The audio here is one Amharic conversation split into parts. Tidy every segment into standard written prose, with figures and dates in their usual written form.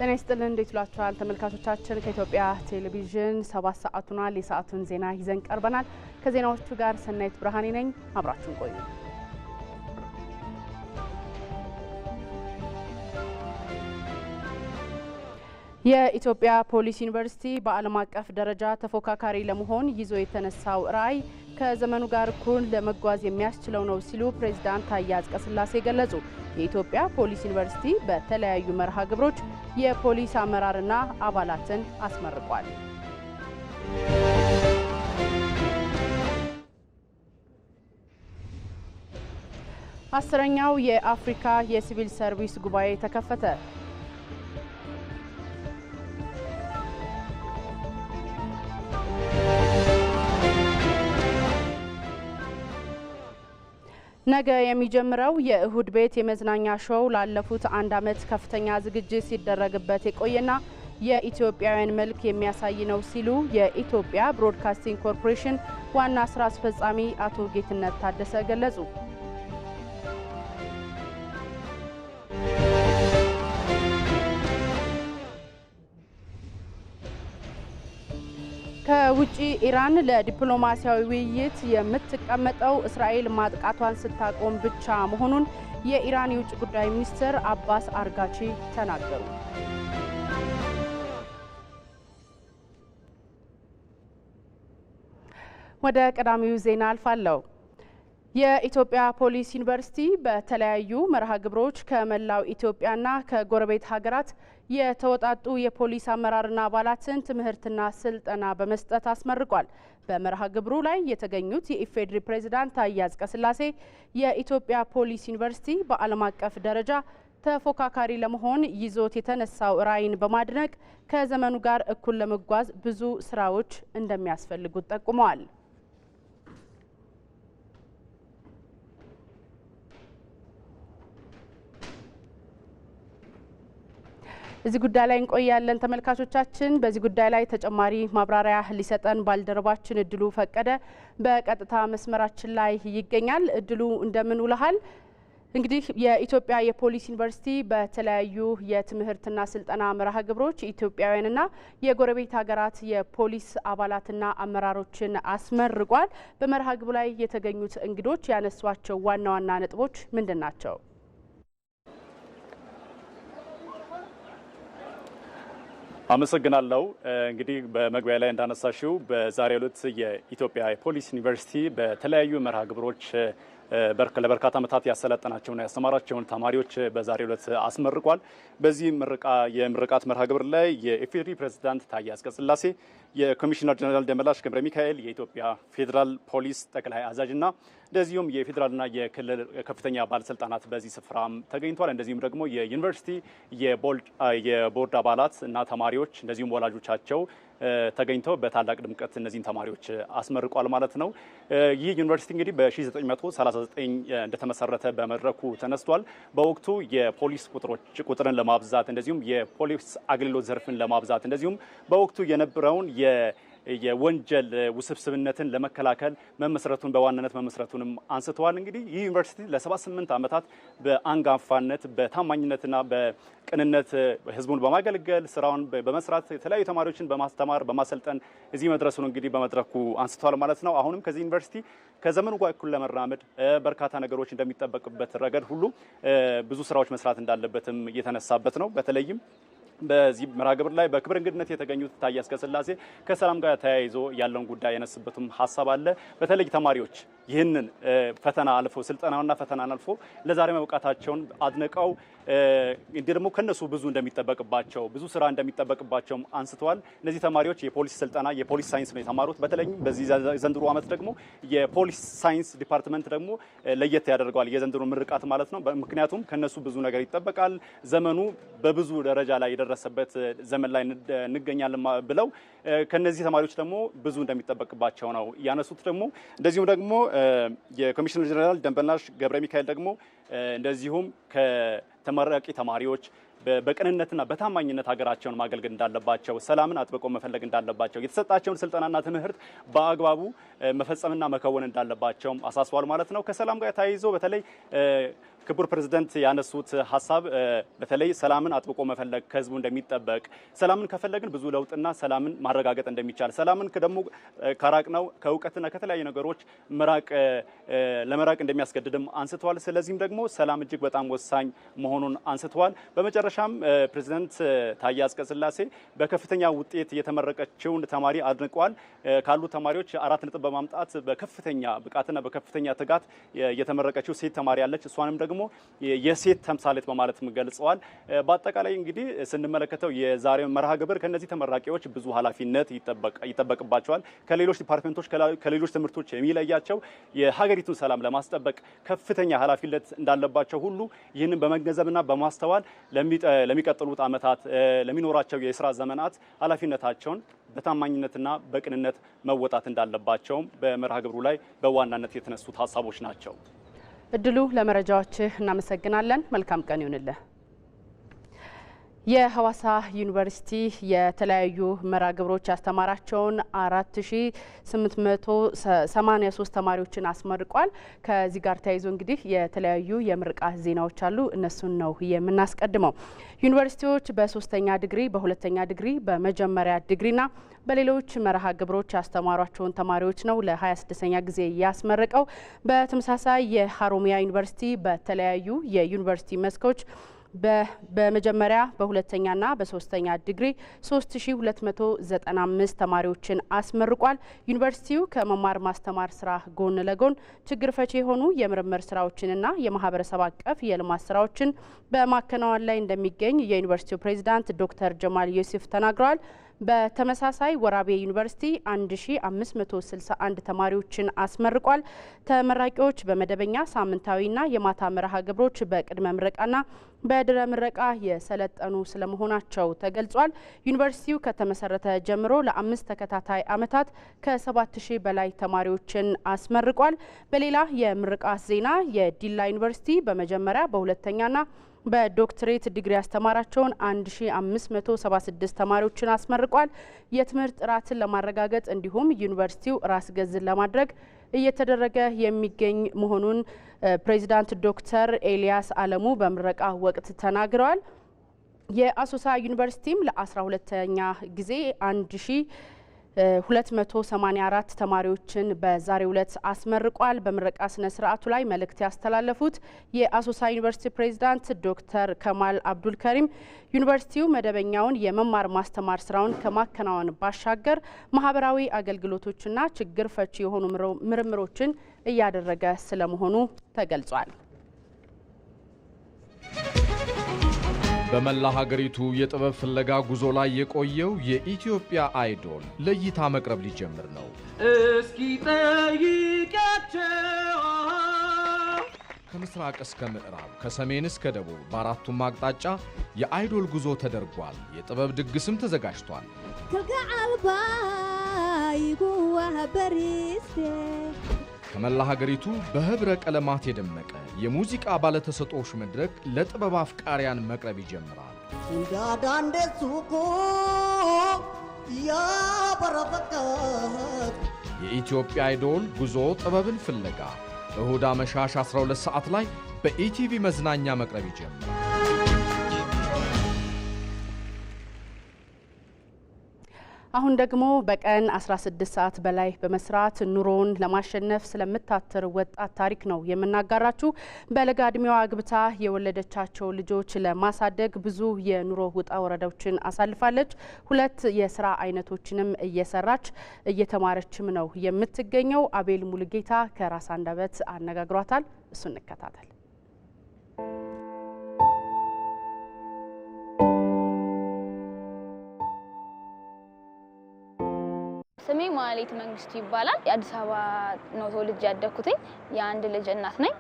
ጤና ይስጥልን እንዴት ውላችኋል ተመልካቾቻችን ከኢትዮጵያ ቴሌቪዥን 7 ሰዓቱናል የሰዓቱን ዜና ይዘን ቀርበናል ከዜናዎቹ ጋር ሰናይት ብርሃኔ ነኝ አብራችሁን ቆዩ የኢትዮጵያ ፖሊስ ዩኒቨርሲቲ በዓለም አቀፍ ደረጃ ተፎካካሪ ለመሆን ይዞ የተነሳው ራዕይ ከዘመኑ ጋር እኩል ለመጓዝ የሚያስችለው ነው ሲሉ ፕሬዝዳንት ታዬ አጽቀሥላሴ ገለጹ። የኢትዮጵያ ፖሊስ ዩኒቨርሲቲ በተለያዩ መርሃ ግብሮች የፖሊስ አመራርና አባላትን አስመርቋል። አስረኛው የአፍሪካ የሲቪል ሰርቪስ ጉባኤ ተከፈተ። ነገ የሚጀምረው የእሁድ ቤት የመዝናኛ ሾው ላለፉት 1 ዓመት ከፍተኛ ዝግጅት ሲደረግበት የቆየና የኢትዮጵያውያን መልክ የሚያሳይ ነው ሲሉ የኢትዮጵያ ብሮድካስቲንግ ኮርፖሬሽን ዋና ስራ አስፈጻሚ አቶ ጌትነት ታደሰ ገለጹ። ከውጪ ኢራን ለዲፕሎማሲያዊ ውይይት የምትቀመጠው እስራኤል ማጥቃቷን ስታቆም ብቻ መሆኑን የኢራን የውጭ ጉዳይ ሚኒስትር አባስ አርጋቺ ተናገሩ። ወደ ቀዳሚው ዜና አልፋለሁ። የኢትዮጵያ ፖሊስ ዩኒቨርሲቲ በተለያዩ መርሃ ግብሮች ከመላው ኢትዮጵያና ከጎረቤት ሀገራት የተወጣጡ የፖሊስ አመራርና አባላትን ትምህርትና ስልጠና በመስጠት አስመርቋል። በመርሃ ግብሩ ላይ የተገኙት የኢፌዴሪ ፕሬዝዳንት ታዬ አጽቀሥላሴ የኢትዮጵያ ፖሊስ ዩኒቨርሲቲ በዓለም አቀፍ ደረጃ ተፎካካሪ ለመሆን ይዞት የተነሳው ራዕይን በማድነቅ ከዘመኑ ጋር እኩል ለመጓዝ ብዙ ስራዎች እንደሚያስፈልጉት ጠቁመዋል። እዚህ ጉዳይ ላይ እንቆያለን ተመልካቾቻችን። በዚህ ጉዳይ ላይ ተጨማሪ ማብራሪያ ሊሰጠን ባልደረባችን እድሉ ፈቀደ በቀጥታ መስመራችን ላይ ይገኛል። እድሉ እንደምን ውለሃል? እንግዲህ የኢትዮጵያ የፖሊስ ዩኒቨርሲቲ በተለያዩ የትምህርትና ስልጠና መርሃ ግብሮች ኢትዮጵያውያንና የጎረቤት ሀገራት የፖሊስ አባላትና አመራሮችን አስመርቋል። በመርሃ ግብሩ ላይ የተገኙት እንግዶች ያነሷቸው ዋና ዋና ነጥቦች ምንድን ናቸው? አመሰግናለሁ። እንግዲህ በመግቢያ ላይ እንዳነሳሽው በዛሬው ዕለት የኢትዮጵያ ፖሊስ ዩኒቨርሲቲ በተለያዩ መርሃ ግብሮች ለበርካታ ዓመታት ያሰለጠናቸውና ያስተማራቸውን ተማሪዎች በዛሬው ዕለት አስመርቋል። በዚህ የምርቃት መርሃ ግብር ላይ የኢፌዴሪ ፕሬዝዳንት ታዬ አጽቀሥላሴ፣ የኮሚሽነር ጀነራል ደመላሽ ገብረ ሚካኤል፣ የኢትዮጵያ ፌዴራል ፖሊስ ጠቅላይ አዛዥና እንደዚሁም የፌዴራልና የክልል ከፍተኛ ባለስልጣናት በዚህ ስፍራም ተገኝቷል። እንደዚሁም ደግሞ የዩኒቨርሲቲ የቦርድ አባላት እና ተማሪዎች እንደዚሁም ወላጆቻቸው ተገኝተው በታላቅ ድምቀት እነዚህን ተማሪዎች አስመርቋል ማለት ነው። ይህ ዩኒቨርሲቲ እንግዲህ በ1939 እንደተመሰረተ በመድረኩ ተነስቷል። በወቅቱ የፖሊስ ቁጥርን ለማብዛት እንደዚሁም የፖሊስ አገልግሎት ዘርፍን ለማብዛት እንደዚሁም በወቅቱ የነበረውን የወንጀል ውስብስብነትን ለመከላከል በዋናነት መመስረቱንም አንስተዋል። እንግዲህ ይህ ዩኒቨርሲቲ ለ78 ዓመታት በአንጋፋነት በታማኝነትና በቅንነት ህዝቡን በማገልገል ስራውን በመስራት የተለያዩ ተማሪዎችን በማስተማር በማሰልጠን እዚህ መድረሱን እንግዲህ በመድረኩ አንስተዋል ማለት ነው። አሁንም ከዚህ ዩኒቨርሲቲ ከዘመኑ ጋር እኩል ለመራመድ በርካታ ነገሮች እንደሚጠበቅበት ረገድ ሁሉ ብዙ ስራዎች መስራት እንዳለበትም እየተነሳበት ነው። በተለይም በዚህ መርሃ ግብር ላይ በክብር እንግድነት የተገኙት ታዬ አጽቀሥላሴ ከሰላም ጋር ተያይዞ ያለውን ጉዳይ ያነሱበትም ሀሳብ አለ። በተለይ ተማሪዎች ይህንን ፈተና አልፎ ስልጠናውና ፈተና አልፎ ለዛሬ መብቃታቸውን አድንቀው እንዲህ ደግሞ ከነሱ ብዙ እንደሚጠበቅባቸው ብዙ ስራ እንደሚጠበቅባቸውም አንስተዋል። እነዚህ ተማሪዎች የፖሊስ ስልጠና የፖሊስ ሳይንስ ነው የተማሩት። በተለይም በዚህ ዘንድሮ ዓመት ደግሞ የፖሊስ ሳይንስ ዲፓርትመንት ደግሞ ለየት ያደርገዋል የዘንድሮ ምርቃት ማለት ነው። ምክንያቱም ከነሱ ብዙ ነገር ይጠበቃል። ዘመኑ በብዙ ደረጃ ላይ የደረሰበት ዘመን ላይ እንገኛለን ብለው ከነዚህ ተማሪዎች ደግሞ ብዙ እንደሚጠበቅባቸው ነው ያነሱት። ደግሞ እንደዚሁም ደግሞ የኮሚሽነር ጀነራል ደመላሽ ገብረ ሚካኤል ደግሞ እንደዚሁም ከተመራቂ ተማሪዎች በቅንነትና በታማኝነት ሀገራቸውን ማገልገል እንዳለባቸው፣ ሰላምን አጥብቆ መፈለግ እንዳለባቸው፣ የተሰጣቸውን ስልጠናና ትምህርት በአግባቡ መፈጸምና መከወን እንዳለባቸው አሳስቧል ማለት ነው። ከሰላም ጋር ተያይዞ በተለይ ክቡር ፕሬዝዳንት ያነሱት ሀሳብ በተለይ ሰላምን አጥብቆ መፈለግ ከህዝቡ እንደሚጠበቅ፣ ሰላምን ከፈለግን ብዙ ለውጥና ሰላምን ማረጋገጥ እንደሚቻል፣ ሰላምን ደግሞ ከራቅነው ከእውቀትና ከተለያዩ ነገሮች ለመራቅ እንደሚያስገድድም አንስተዋል። ስለዚህም ደግሞ ሰላም እጅግ በጣም ወሳኝ መሆኑን አንስተዋል። በመጨረሻም ፕሬዝዳንት ታዬ አጽቀሥላሴ በከፍተኛ ውጤት የተመረቀችውን ተማሪ አድንቀዋል። ካሉ ተማሪዎች 4 ነጥብ በማምጣት በከፍተኛ ብቃትና በከፍተኛ ትጋት የተመረቀችው ሴት ተማሪ አለች። እሷንም ደግሞ የሴት ተምሳሌት በማለት ገልጸዋል። በአጠቃላይ እንግዲህ ስንመለከተው የዛሬው መርሃ ግብር ከነዚህ ተመራቂዎች ብዙ ኃላፊነት ይጠበቅባቸዋል። ከሌሎች ዲፓርትመንቶች ከሌሎች ትምህርቶች የሚለያቸው የሀገሪቱን ሰላም ለማስጠበቅ ከፍተኛ ኃላፊነት እንዳለባቸው ሁሉ ይህንን በመገንዘብና በማስተዋል ለሚቀጥሉት ዓመታት ለሚኖራቸው የስራ ዘመናት ኃላፊነታቸውን በታማኝነትና በቅንነት መወጣት እንዳለባቸውም በመርሃ ግብሩ ላይ በዋናነት የተነሱት ሀሳቦች ናቸው። እድሉ ለመረጃዎችህ እናመሰግናለን። መልካም ቀን ይሁንልህ። የሐዋሳ ዩኒቨርሲቲ የተለያዩ መርሃ ግብሮች ያስተማራቸውን 4883 ተማሪዎችን አስመርቋል። ከዚህ ጋር ተያይዞ እንግዲህ የተለያዩ የምርቃት ዜናዎች አሉ። እነሱን ነው የምናስቀድመው። ዩኒቨርሲቲዎች በ3ኛ ዲግሪ፣ በ2ኛ ዲግሪ፣ በመጀመሪያ ዲግሪና በሌሎች መርሃ ግብሮች ያስተማሯቸውን ተማሪዎች ነው ለ26ኛ ጊዜ ያስመረቀው። በተመሳሳይ የሀሮሚያ ዩኒቨርሲቲ በተለያዩ የዩኒቨርሲቲ መስኮች በመጀመሪያ በሁለተኛና በሶስተኛ ዲግሪ 3295 ተማሪዎችን አስመርቋል። ዩኒቨርሲቲው ከመማር ማስተማር ስራ ጎን ለጎን ችግር ፈቺ የሆኑ የምርምር ስራዎችንና የማህበረሰብ አቀፍ የልማት ስራዎችን በማከናወን ላይ እንደሚገኝ የዩኒቨርሲቲው ፕሬዝዳንት ዶክተር ጀማል ዩሱፍ ተናግረዋል። በተመሳሳይ ወራቤ ዩኒቨርሲቲ 1561 ተማሪዎችን አስመርቋል። ተመራቂዎች በመደበኛ ሳምንታዊና የማታ መርሃ ግብሮች በቅድመ ምረቃና በድረ ምረቃ የሰለጠኑ ስለመሆናቸው ተገልጿል። ዩኒቨርሲቲው ከተመሰረተ ጀምሮ ለ5 ተከታታይ ዓመታት ከ7000 በላይ ተማሪዎችን አስመርቋል። በሌላ የምርቃት ዜና የዲላ ዩኒቨርሲቲ በመጀመሪያ በሁለተኛና በዶክትሬት ዲግሪ ያስተማራቸውን 1576 ተማሪዎችን አስመርቋል። የትምህርት ጥራትን ለማረጋገጥ እንዲሁም ዩኒቨርሲቲው ራስ ገዝን ለማድረግ እየተደረገ የሚገኝ መሆኑን ፕሬዚዳንት ዶክተር ኤልያስ አለሙ በምረቃ ወቅት ተናግረዋል። የአሶሳ ዩኒቨርሲቲም ለ12ኛ ጊዜ 1284 ተማሪዎችን በዛሬው ዕለት አስመርቋል። በምረቃ ስነ ስርዓቱ ላይ መልእክት ያስተላለፉት የአሶሳ ዩኒቨርሲቲ ፕሬዝዳንት ዶክተር ከማል አብዱል ከሪም ዩኒቨርሲቲው መደበኛውን የመማር ማስተማር ስራውን ከማከናወን ባሻገር ማህበራዊ አገልግሎቶችና ችግር ፈቺ የሆኑ ምርምሮችን እያደረገ ስለመሆኑ ተገልጿል። በመላ ሀገሪቱ የጥበብ ፍለጋ ጉዞ ላይ የቆየው የኢትዮጵያ አይዶል ለእይታ መቅረብ ሊጀምር ነው። እስኪ ጠይቂያቸው ከምስራቅ እስከ ምዕራብ፣ ከሰሜን እስከ ደቡብ በአራቱም አቅጣጫ የአይዶል ጉዞ ተደርጓል። የጥበብ ድግስም ተዘጋጅቷል። ከመላ ሀገሪቱ በህብረ ቀለማት የደመቀ የሙዚቃ ባለተሰጦች መድረክ ለጥበብ አፍቃሪያን መቅረብ ይጀምራል። የኢትዮጵያ አይዶል ጉዞ ጥበብን ፍለጋ እሁድ አመሻሽ 12 ሰዓት ላይ በኢቲቪ መዝናኛ መቅረብ ይጀምራል። አሁን ደግሞ በቀን 16 ሰዓት በላይ በመስራት ኑሮን ለማሸነፍ ስለምታትር ወጣት ታሪክ ነው የምናጋራችሁ። በለጋ እድሜዋ አግብታ የወለደቻቸው ልጆች ለማሳደግ ብዙ የኑሮ ውጣ ወረዶችን አሳልፋለች። 2 የስራ አይነቶችንም እየሰራች እየተማረችም ነው የምትገኘው። አቤል ሙሉጌታ ከራስ አንደበት አነጋግሯታል። እሱ እንከታተል። ስሜ ማሌት መንግስቱ ይባላል። የአዲስ አበባ ነው ተወልጄ ያደኩትኝ። የአንድ ልጅ እናት ነኝ።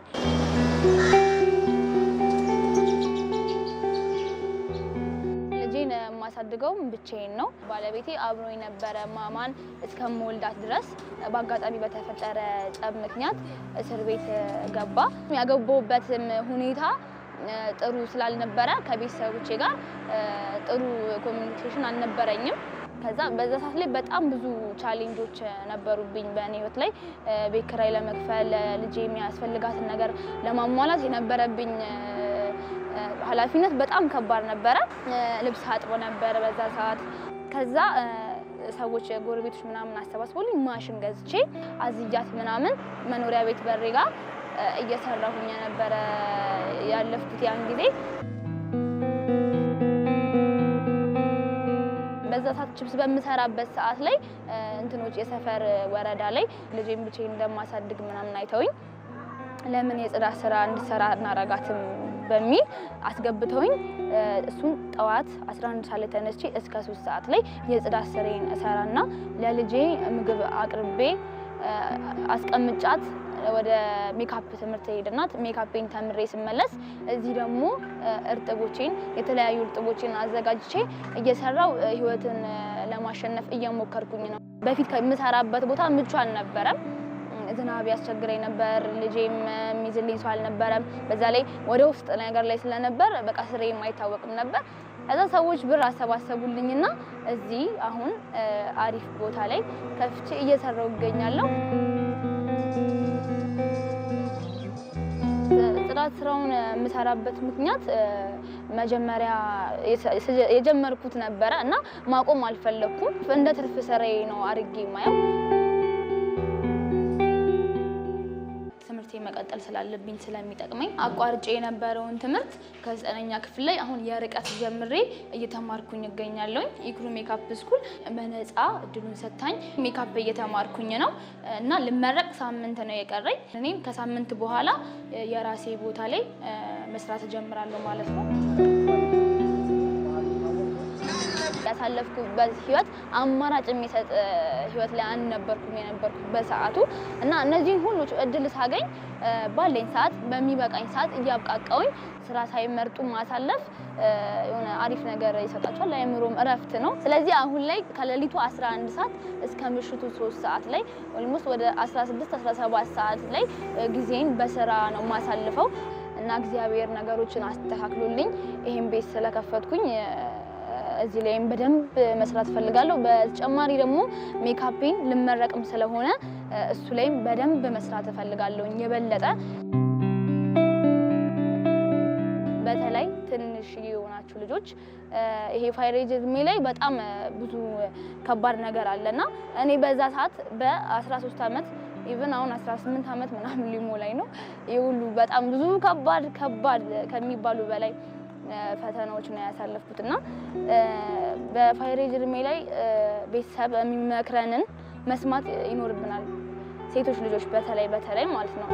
ልጄን የማሳድገው ብቻዬን ነው። ባለቤቴ አብሮኝ ነበረ ማማን እስከምወልዳት ድረስ። በአጋጣሚ በተፈጠረ ጸብ ምክንያት እስር ቤት ገባ። ያገባሁበትም ሁኔታ ጥሩ ስላልነበረ ከቤተሰቦቼ ጋር ጥሩ ኮሚኒኬሽን አልነበረኝም። ከዛ በዛ ሰዓት ላይ በጣም ብዙ ቻሌንጆች ነበሩብኝ በእኔ ህይወት ላይ ቤት ኪራይ ለመክፈል ልጄ የሚያስፈልጋትን ነገር ለማሟላት የነበረብኝ ኃላፊነት በጣም ከባድ ነበረ። ልብስ አጥቦ ነበር በዛ ሰዓት። ከዛ ሰዎች ጎረቤቶች ምናምን አሰባስበውልኝ ማሽን ገዝቼ አዝያት ምናምን መኖሪያ ቤት በሬ ጋር እየሰራሁኝ ነበረ ያለፍኩት ያን ጊዜ። በዛ ሰዓት ቺፕስ በምሰራበት ሰዓት ላይ እንትኖች የሰፈር ወረዳ ላይ ልጄን ብቻዬን እንደማሳድግ ምናምን አይተውኝ ለምን የጽዳት ስራ እንድሰራ እናረጋትም በሚል አስገብተውኝ እሱን ጠዋት 11 ሰዓት ላይ ተነስቼ እስከ 3 ሰዓት ላይ የጽዳት ስራዬን እሰራና ለልጄ ምግብ አቅርቤ አስቀምጫት ወደ ሜካፕ ትምህርት ሄድና ሜካፔን ተምሬ ስመለስ እዚህ ደግሞ የተለያዩ እርጥቦችን አዘጋጅቼ እየሰራው ህይወትን ለማሸነፍ እየሞከርኩኝ ነው። በፊት ከምሰራበት ቦታ ምቹ አልነበረም። ዝናብ ያስቸግረኝ ነበር። ልጄም ሚዝልኝ ሰው አልነበረም። በዛ ላይ ወደ ውስጥ ነገር ላይ ስለነበር በቃ ስራዬም አይታወቅም ነበር። ከዛ ሰዎች ብር አሰባሰቡልኝና እዚህ አሁን አሪፍ ቦታ ላይ ከፍቼ እየሰራው እገኛለሁ። ጽዳት ስራውን የምሰራበት ምክንያት መጀመሪያ የጀመርኩት ነበረ እና ማቆም አልፈለኩም። እንደ ትርፍ ስራዬ ነው አድርጌ የማየው። መቀጠል ስላለብኝ ስለሚጠቅመኝ አቋርጬ የነበረውን ትምህርት ከ9ኛ ክፍል ላይ አሁን የርቀት ጀምሬ እየተማርኩኝ እገኛለሁ። ኢክሩ ሜካፕ ስኩል በነፃ እድሉን ሰጣኝ ሜካፕ እየተማርኩኝ ነው እና ልመረቅ ሳምንት ነው የቀረኝ። እኔም ከሳምንት በኋላ የራሴ ቦታ ላይ መስራት ጀምራለሁ ማለት ነው። ያሳለፍኩበት ህይወት አማራጭ የሚሰጥ ህይወት ላይ አልነበርኩም የነበርኩት በሰዓቱ እና እነዚህን ሁሉ እድል ሳገኝ ባለኝ ሰዓት በሚበቃኝ ሰዓት እያብቃቃውኝ ስራ ሳይመርጡ ማሳለፍ የሆነ አሪፍ ነገር ይሰጣቸዋል። ለአእምሮም እረፍት ነው። ስለዚህ አሁን ላይ ከሌሊቱ 11 ሰዓት እስከ ምሽቱ 3 ሰዓት ላይ ኦልሞስት ወደ 16 17 ሰዓት ላይ ጊዜን በስራ ነው ማሳልፈው እና እግዚአብሔር ነገሮችን አስተካክሎልኝ ይሄን ቤት ስለከፈትኩኝ እዚህ ላይም በደንብ መስራት ፈልጋለሁ። በተጨማሪ ደግሞ ሜካፔን ልመረቅም ስለሆነ እሱ ላይም በደንብ መስራት ፈልጋለሁ የበለጠ። በተለይ ትንሽ የሆናችሁ ልጆች ይሄ ፋይሬጅ እድሜ ላይ በጣም ብዙ ከባድ ነገር አለና እኔ በዛ ሰዓት በ13 አመት ኢቭን አሁን 18 አመት ምናምን ሊሞላኝ ነው። ይሁሉ በጣም ብዙ ከባድ ከሚባሉ በላይ ፈተናዎች ነው ያሳለፍኩትና በፋይሬጅ እድሜ ላይ ቤተሰብ የሚመክረንን መስማት ይኖርብናል። ሴቶች ልጆች በተለይ ማለት ነው።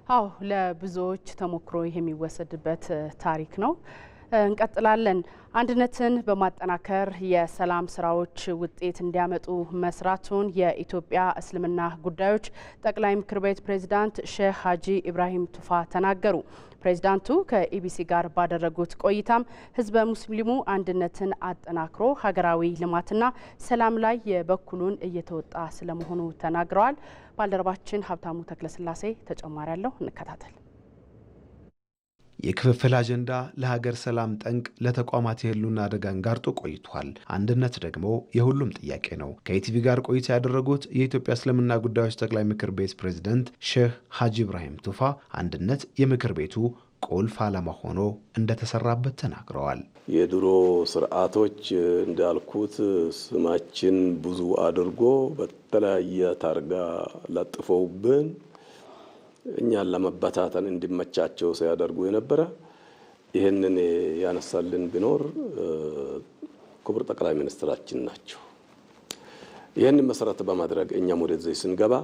አዎ ለብዙዎች ተሞክሮ የሚወሰድበት ታሪክ ነው። እንቀጥላለን። አንድነትን በማጠናከር የሰላም ስራዎች ውጤት እንዲያመጡ መስራቱን የኢትዮጵያ እስልምና ጉዳዮች ጠቅላይ ምክር ቤት ፕሬዝዳንት ሼህ ሀጂ ኢብራሂም ቱፋ ተናገሩ። ፕሬዝዳንቱ ከኢቢሲ ጋር ባደረጉት ቆይታም ህዝበ ሙስሊሙ አንድነትን አጠናክሮ ሀገራዊ ልማትና ሰላም ላይ የበኩሉን እየተወጣ ስለመሆኑ ተናግረዋል። ባልደረባችን ሀብታሙ ተክለስላሴ ተጨማሪ ያለው እንከታተል። የክፍፍል አጀንዳ ለሀገር ሰላም ጠንቅ፣ ለተቋማት የህልውና አደጋን ጋርጦ ቆይቷል። አንድነት ደግሞ የሁሉም ጥያቄ ነው። ከኢቲቪ ጋር ቆይታ ያደረጉት የኢትዮጵያ እስልምና ጉዳዮች ጠቅላይ ምክር ቤት ፕሬዝዳንት ሼህ ሀጂ ኢብራሂም ቱፋ አንድነት የምክር ቤቱ ቁልፍ ዓላማ ሆኖ እንደተሰራበት ተናግረዋል። የድሮ ስርዓቶች እንዳልኩት ስማችን ብዙ አድርጎ በተለያየ ታርጋ ለጥፈውብን እኛን ለመበታተን እንዲመቻቸው ሲያደርጉ የነበረ ይህንን ያነሳልን ቢኖር ክቡር ጠቅላይ ሚኒስትራችን ናቸው። ይህንን መሰረት በማድረግ እኛም ወደዚህ ስንገባ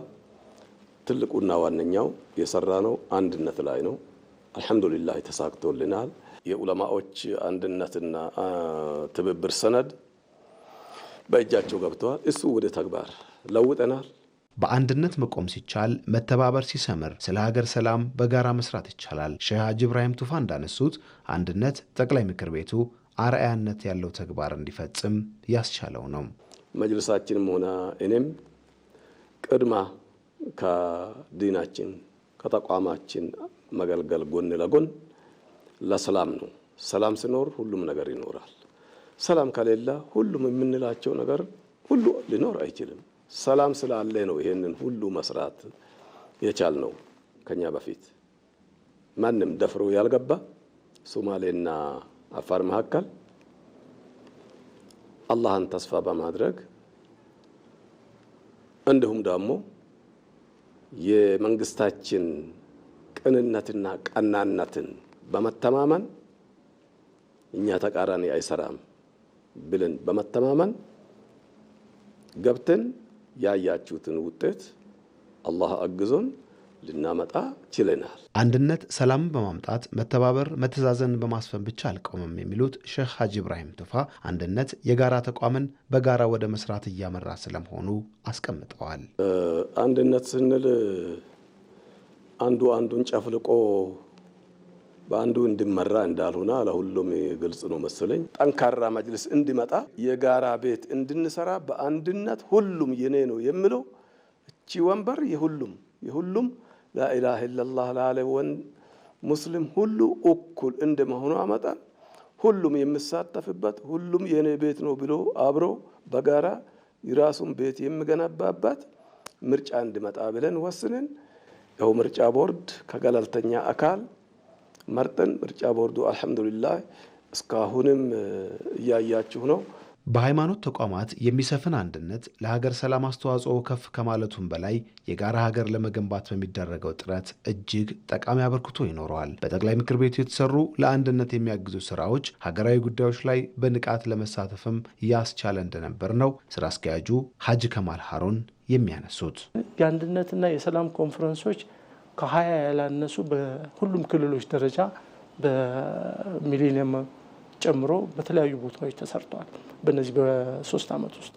ትልቁና ዋነኛው የሰራነው አንድነት ላይ ነው። አልሐምዱሊላህ ተሳክቶልናል። የዑለማዎች አንድነትና ትብብር ሰነድ በእጃቸው ገብተዋል። እሱ ወደ ተግባር ለውጠናል። በአንድነት መቆም ሲቻል መተባበር ሲሰምር ስለ ሀገር ሰላም በጋራ መስራት ይቻላል። ሼህ ሀጂ ኢብራሂም ቱፋ እንዳነሱት አንድነት ጠቅላይ ምክር ቤቱ አርአያነት ያለው ተግባር እንዲፈጽም ያስቻለው ነው። መጅልሳችንም ሆነ እኔም ቅድማ ከዲናችን ከተቋማችን መገልገል ጎን ለጎን ለሰላም ነው። ሰላም ሲኖር ሁሉም ነገር ይኖራል። ሰላም ከሌለ ሁሉም የምንላቸው ነገር ሁሉ ሊኖር አይችልም። ሰላም ስላለ ነው ይሄንን ሁሉ መስራት የቻልነው። ከኛ በፊት ማንም ደፍሮ ያልገባ ሶማሌና አፋር መካከል አላህን ተስፋ በማድረግ እንዲሁም ደግሞ የመንግስታችን ቅንነትና ቀናነትን በመተማመን እኛ ተቃራኒ አይሰራም ብለን በመተማመን ገብተን ያያችሁትን ውጤት አላህ አግዞን ልናመጣ ችለናል። አንድነት ሰላምን በማምጣት መተባበር፣ መተዛዘን በማስፈን ብቻ አልቆመም የሚሉት ሼህ ሀጂ ኢብራሂም ቱፋ አንድነት የጋራ ተቋምን በጋራ ወደ መስራት እያመራ ስለመሆኑ አስቀምጠዋል። አንድነት ስንል አንዱ አንዱን ጨፍልቆ በአንዱ እንዲመራ እንዳልሆነ ለሁሉም ግልጽ ነው መሰለኝ። ጠንካራ መጅልስ እንዲመጣ የጋራ ቤት እንድንሰራ በአንድነት ሁሉም የኔ ነው የሚለው እቺ ወንበር የሁሉም ላኢላሃ ኢላላህ ላለ ሙስሊም ሁሉ እኩል እንደመሆኑ መጠን ሁሉም የሚሳተፍበት ሁሉም የኔ ቤት ነው ብሎ አብሮ በጋራ የራሱን ቤት የሚገነባበት ምርጫ እንዲመጣ ብለን ወስነን ያው ምርጫ ቦርድ ከገለልተኛ አካል መርጠን ምርጫ ቦርዱ አልሐምዱሊላህ እስካሁንም እያያችሁ ነው። በሃይማኖት ተቋማት የሚሰፍን አንድነት ለሀገር ሰላም አስተዋጽኦ ከፍ ከማለቱም በላይ የጋራ ሀገር ለመገንባት በሚደረገው ጥረት እጅግ ጠቃሚ አበርክቶ ይኖረዋል። በጠቅላይ ምክር ቤቱ የተሰሩ ለአንድነት የሚያግዙ ስራዎች ሀገራዊ ጉዳዮች ላይ በንቃት ለመሳተፍም ያስቻለ እንደነበር ነው ስራ አስኪያጁ ሀጂ ከማል ሀሩን የሚያነሱት። የአንድነትና የሰላም ኮንፈረንሶች ከ20 ያላነሱ በሁሉም ክልሎች ደረጃ በሚሊኒየም ጨምሮ በተለያዩ ቦታዎች ተሰርተዋል በእነዚህ በ3 ዓመት ውስጥ።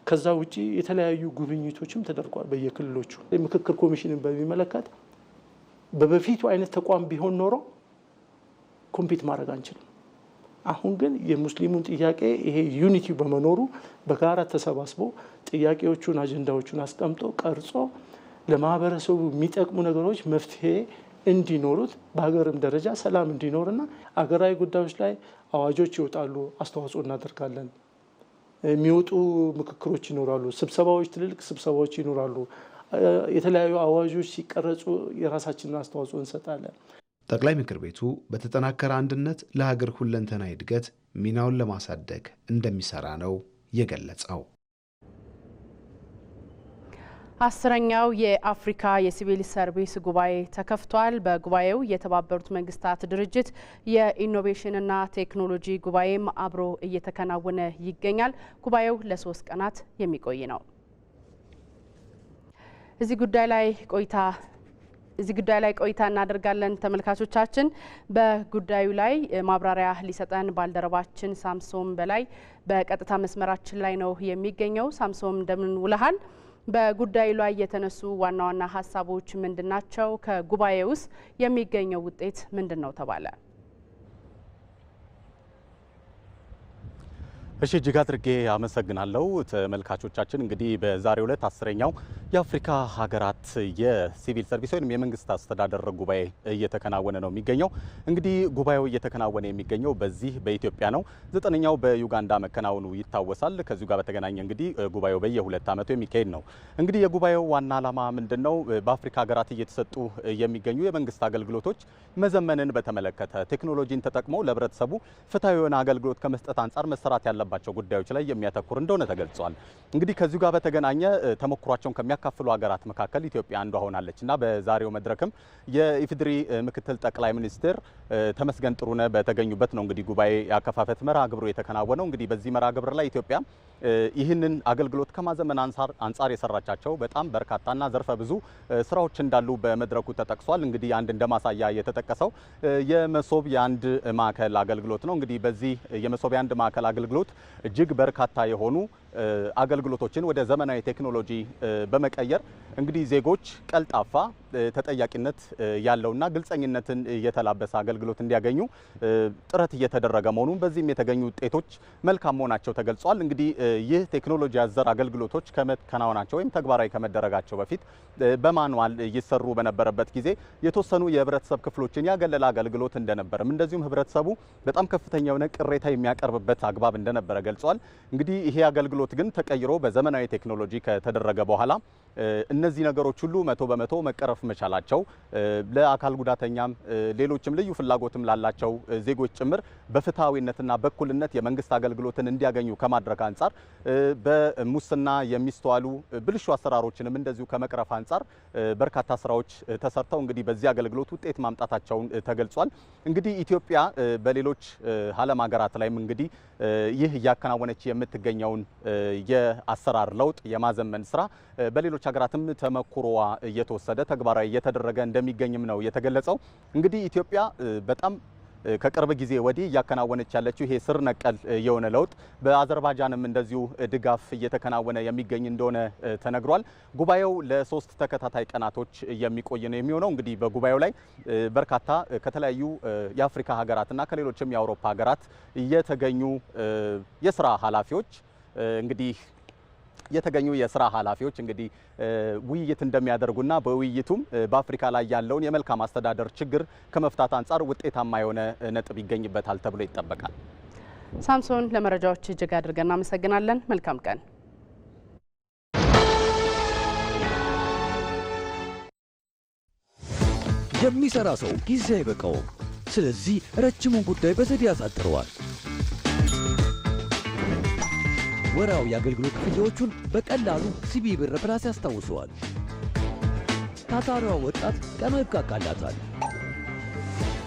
ከዛ ውጪ የተለያዩ ጉብኝቶችም ተደርጓል በየክልሎቹ። የምክክር ኮሚሽንን በሚመለከት በበፊቱ አይነት ተቋም ቢሆን ኖሮ ኮምፒት ማድረግ አንችልም። አሁን ግን የሙስሊሙን ጥያቄ ይሄ ዩኒቲ በመኖሩ በጋራ ተሰባስቦ ጥያቄዎቹን አጀንዳዎቹን አስቀምጦ ቀርጾ ለማህበረሰቡ የሚጠቅሙ ነገሮች መፍትሄ እንዲኖሩት በሀገርም ደረጃ ሰላም እንዲኖርና አገራዊ ጉዳዮች ላይ አዋጆች ይወጣሉ፣ አስተዋጽኦ እናደርጋለን። የሚወጡ ምክክሮች ይኖራሉ፣ ስብሰባዎች፣ ትልልቅ ስብሰባዎች ይኖራሉ። የተለያዩ አዋጆች ሲቀረጹ የራሳችንን አስተዋጽኦ እንሰጣለን። ጠቅላይ ምክር ቤቱ በተጠናከረ አንድነት ለሀገር ሁለንተናዊ እድገት ሚናውን ለማሳደግ እንደሚሰራ ነው የገለጸው። 10ኛው የአፍሪካ የሲቪል ሰርቪስ ጉባኤ ተከፍቷል። በጉባኤው የተባበሩት መንግስታት ድርጅት የኢኖቬሽንና ቴክኖሎጂ ጉባኤም አብሮ እየተከናወነ ይገኛል። ጉባኤው ለ3 ቀናት የሚቆይ ነው። እዚህ ጉዳይ ላይ ቆይታ እናደርጋለን ተመልካቾቻችን። በጉዳዩ ላይ ማብራሪያ ሊሰጠን ባልደረባችን ሳምሶም በላይ በቀጥታ መስመራችን ላይ ነው የሚገኘው። ሳምሶም እንደምን ውለሃል? በጉዳዩ ላይ የተነሱ ዋና ዋና ሀሳቦች ምንድናቸው? ከጉባኤውስ የሚገኘው ውጤት ምንድነው ተባለ? እሺ እጅግ አድርጌ አመሰግናለሁ። ተመልካቾቻችን እንግዲህ በዛሬው ዕለት 10ኛው የአፍሪካ ሀገራት የሲቪል ሰርቪስ ወይም የመንግስት አስተዳደር ጉባኤ እየተከናወነ ነው የሚገኘው። እንግዲህ ጉባኤው እየተከናወነ የሚገኘው በዚህ በኢትዮጵያ ነው። 9ኛው በዩጋንዳ መከናወኑ ይታወሳል። ከዚሁ ጋር በተገናኘ እንግዲህ ጉባኤው በየ2 ዓመቱ የሚካሄድ ነው። እንግዲህ የጉባኤው ዋና ዓላማ ምንድነው? በአፍሪካ ሀገራት እየተሰጡ የሚገኙ የመንግስት አገልግሎቶች መዘመንን በተመለከተ ቴክኖሎጂን ተጠቅመው ለህብረተሰቡ ፍትሐዊ የሆነ አገልግሎት ከመስጠት አንጻር መሰራት ያለባቸው ጉዳዮች ላይ የሚያተኩር እንደሆነ ተገልጿል። እንግዲህ ከዚሁ ጋር በተገናኘ ተሞክሯቸውን ከሚያካፍሉ ሀገራት መካከል ኢትዮጵያ አንዷ ሆናለች እና በዛሬው መድረክም የኢፌዴሪ ምክትል ጠቅላይ ሚኒስትር ተመስገን ጥሩነህ በተገኙበት ነው እንግዲህ ጉባኤ ያከፋፈት መርሃ ግብሩ የተከናወነው። እንግዲህ በዚህ መርሃ ግብር ላይ ኢትዮጵያ ይህንን አገልግሎት ከማዘመን አንጻር የሰራቻቸው በጣም በርካታና ዘርፈ ብዙ ስራዎች እንዳሉ በመድረኩ ተጠቅሷል። እንግዲህ አንድ እንደማሳያ የተጠቀሰው የመሶብ የአንድ ማዕከል አገልግሎት ነው። እንግዲህ በዚህ የመሶብ የአንድ ማዕከል አገልግሎት እጅግ በርካታ የሆኑ አገልግሎቶችን ወደ ዘመናዊ ቴክኖሎጂ በመቀየር እንግዲህ ዜጎች ቀልጣፋ ተጠያቂነት ያለውና ግልጸኝነትን የተላበሰ አገልግሎት እንዲያገኙ ጥረት እየተደረገ መሆኑን በዚህም የተገኙ ውጤቶች መልካም መሆናቸው ተገልጿል። እንግዲህ ይህ ቴክኖሎጂ አዘር አገልግሎቶች ከመከናወናቸው ወይም ተግባራዊ ከመደረጋቸው በፊት በማኑዋል ይሰሩ በነበረበት ጊዜ የተወሰኑ የህብረተሰብ ክፍሎችን ያገለለ አገልግሎት እንደነበርም እንደዚሁም ህብረተሰቡ በጣም ከፍተኛ የሆነ ቅሬታ የሚያቀርብበት አግባብ እንደነበረ ገልጿል። እንግዲህ ይሄ አገልግሎት ግን ተቀይሮ በዘመናዊ ቴክኖሎጂ ከተደረገ በኋላ እነዚህ ነገሮች ሁሉ 100% መቀረፍ መቻላቸው ለአካል ጉዳተኛም ሌሎችም ልዩ ፍላጎትም ላላቸው ዜጎች ጭምር በፍትሃዊነትና በኩልነት የመንግስት አገልግሎትን እንዲያገኙ ከማድረግ አንጻር በሙስና የሚስተዋሉ ብልሹ አሰራሮችንም እንደዚሁ ከመቅረፍ አንጻር በርካታ ስራዎች ተሰርተው እንግዲህ በዚህ አገልግሎት ውጤት ማምጣታቸውን ተገልጿል። እንግዲህ ኢትዮጵያ በሌሎች ዓለም ሀገራት ላይም እንግዲህ ይህ እያከናወነች የምትገኘውን የአሰራር ለውጥ የማዘመን ስራ በሌሎች ሀገራትም ተመክሮዋ እየተወሰደ ተግባራዊ እየተደረገ እንደሚገኝም ነው የተገለጸው። እንግዲህ ኢትዮጵያ በጣም ከቅርብ ጊዜ ወዲህ እያከናወነች ያለችው ይሄ ስር ነቀል የሆነ ለውጥ በአዘርባይጃንም እንደዚሁ ድጋፍ እየተከናወነ የሚገኝ እንደሆነ ተነግሯል። ጉባኤው ለ3 ተከታታይ ቀናቶች የሚቆይ ነው የሚሆነው። እንግዲህ በጉባኤው ላይ በርካታ ከተለያዩ የአፍሪካ ሀገራትና ከሌሎችም የአውሮፓ ሀገራት የተገኙ የስራ ኃላፊዎች እንግዲህ ውይይት እንደሚያደርጉና በውይይቱም በአፍሪካ ላይ ያለውን የመልካም አስተዳደር ችግር ከመፍታት አንጻር ውጤታማ የሆነ ነጥብ ይገኝበታል ተብሎ ይጠበቃል። ሳምሶን፣ ለመረጃዎች እጅግ አድርገን እናመሰግናለን። መልካም ቀን። የሚሰራ ሰው ጊዜ አይበቃውም። ስለዚህ ረጅሙን ጉዳይ በዘዴ ያሳጥረዋል። ወራዊ የአገልግሎት ክፍያዎቹን በቀላሉ ሲቢ ብር ፕላስ ያስታውሰዋል። ታታሪዋ ወጣት ቀኑ ይብቃቃላታል።